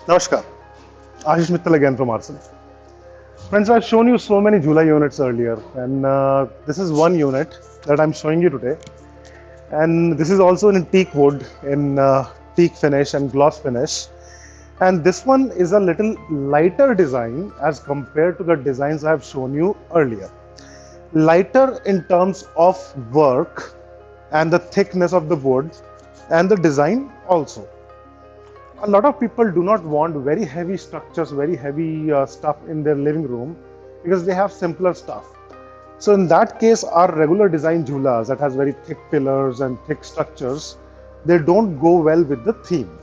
Namaskar, Ashish Mittal again from Arsenal. Friends, I've shown you so many Jhula units earlier, and this is one unit that I'm showing you today. And this is also in teak wood, in teak finish and gloss finish. And this one is a little lighter design as compared to the designs I've shown you earlier. Lighter in terms of work and the thickness of the wood and the design also. A lot of people do not want very heavy structures, very heavy stuff in their living room because they have simpler stuff. So in that case, our regular design jhulas that has very thick pillars and thick structures, they don't go well with the theme.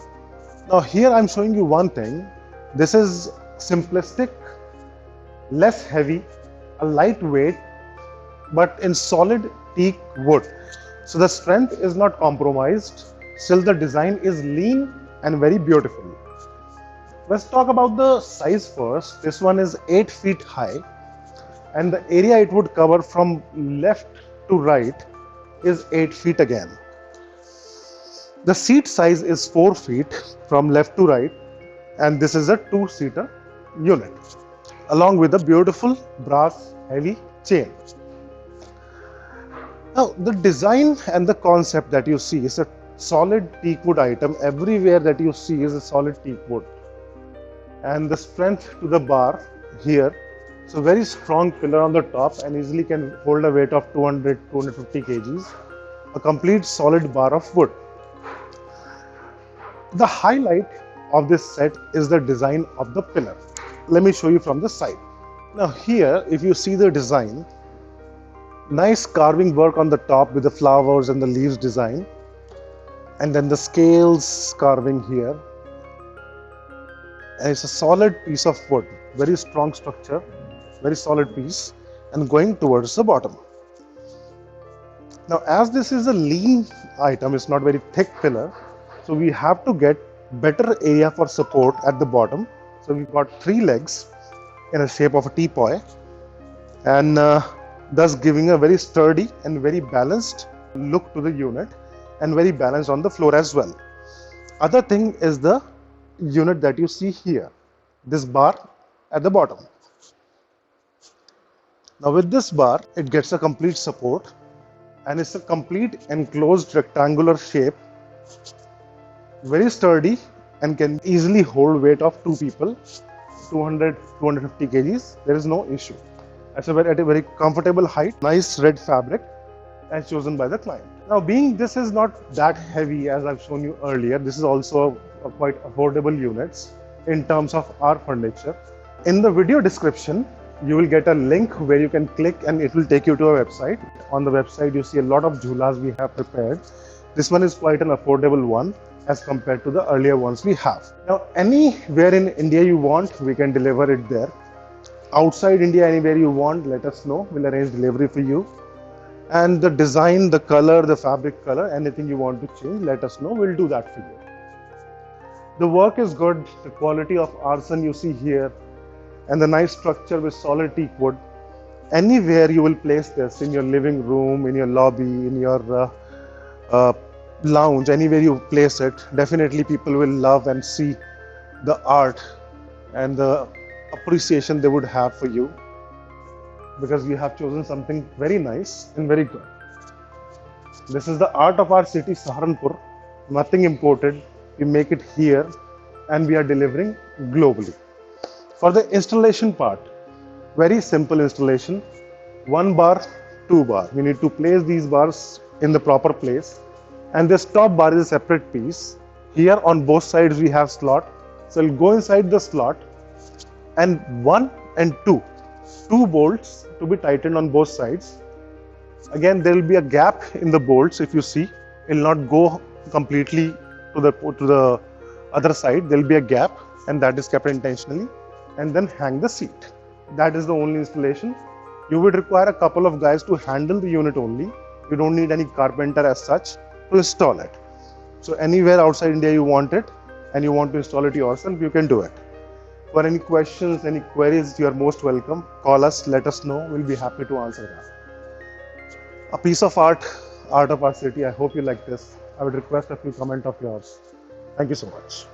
Now here I'm showing you one thing. This is simplistic, less heavy, a lightweight, but in solid teak wood. So the strength is not compromised. Still the design is lean and very beautiful. Let's talk about the size first. This one is 8 feet high, and the area it would cover from left to right is 8 feet again. The seat size is 4 feet from left to right, and this is a 2-seater unit along with a beautiful brass heavy chain. Now the design and the concept that you see is a solid teak wood item. Everywhere that you see is a solid teak wood, and the strength to the bar here, so very strong pillar on the top and easily can hold a weight of 200-250 kgs, a complete solid bar of wood. The highlight of this set is the design of the pillar. Let me show you from the side. Now here, if you see the design, nice carving work on the top with the flowers and the leaves design, and then the scales carving here, and it's a solid piece of wood, very strong structure, very solid piece, and going towards the bottom. Now as this is a lean item, it's not very thick pillar, so we have to get better area for support at the bottom. So we've got 3 legs in a shape of a teapoy, and thus giving a very sturdy and very balanced look to the unit, and very balanced on the floor as well. Other thing is the unit that you see here, this bar at the bottom. Now with this bar, it gets a complete support, and it's a complete enclosed rectangular shape, very sturdy, and can easily hold weight of 2 people, 200-250 kgs. There is no issue. It's at a very comfortable height, nice red fabric as chosen by the client. Now being this is not that heavy as I've shown you earlier, this is also a quite affordable units in terms of our furniture. In the video description, you will get a link where you can click and it will take you to a website. On the website, you see a lot of jhulas we have prepared. This one is quite an affordable one as compared to the earlier ones we have. Now anywhere in India you want, we can deliver it there. Outside India, anywhere you want, let us know. We'll arrange delivery for you. And the design, the color, the fabric color, anything you want to change, let us know. We'll do that for you. The work is good. The quality of arson you see here, and the nice structure with solid teak wood. Anywhere you will place this, in your living room, in your lobby, in your lounge, anywhere you place it, definitely people will love and see the art and the appreciation they would have for you, because you have chosen something very nice and very good. This is the art of our city, Saharanpur. Nothing imported. We make it here, and we are delivering globally. For the installation part, very simple installation. 1 bar, 2 bar. You need to place these bars in the proper place, and this top bar is a separate piece. Here on both sides we have slot, so it'll go inside the slot, and 1 and 2 bolts to be tightened on both sides. Again, there will be a gap in the bolts. If you see, it will not go completely to the other side. There will be a gap, and that is kept intentionally. And then hang the seat. That is the only installation. You would require a couple of guys to handle the unit only. You don't need any carpenter as such to install it. So anywhere outside India you want it, and you want to install it yourself, you can do it. For any questions, any queries, you are most welcome. Call us, let us know. We'll be happy to answer that. A piece of art of our city. I hope you like this. I would request a few comments of yours. Thank you so much.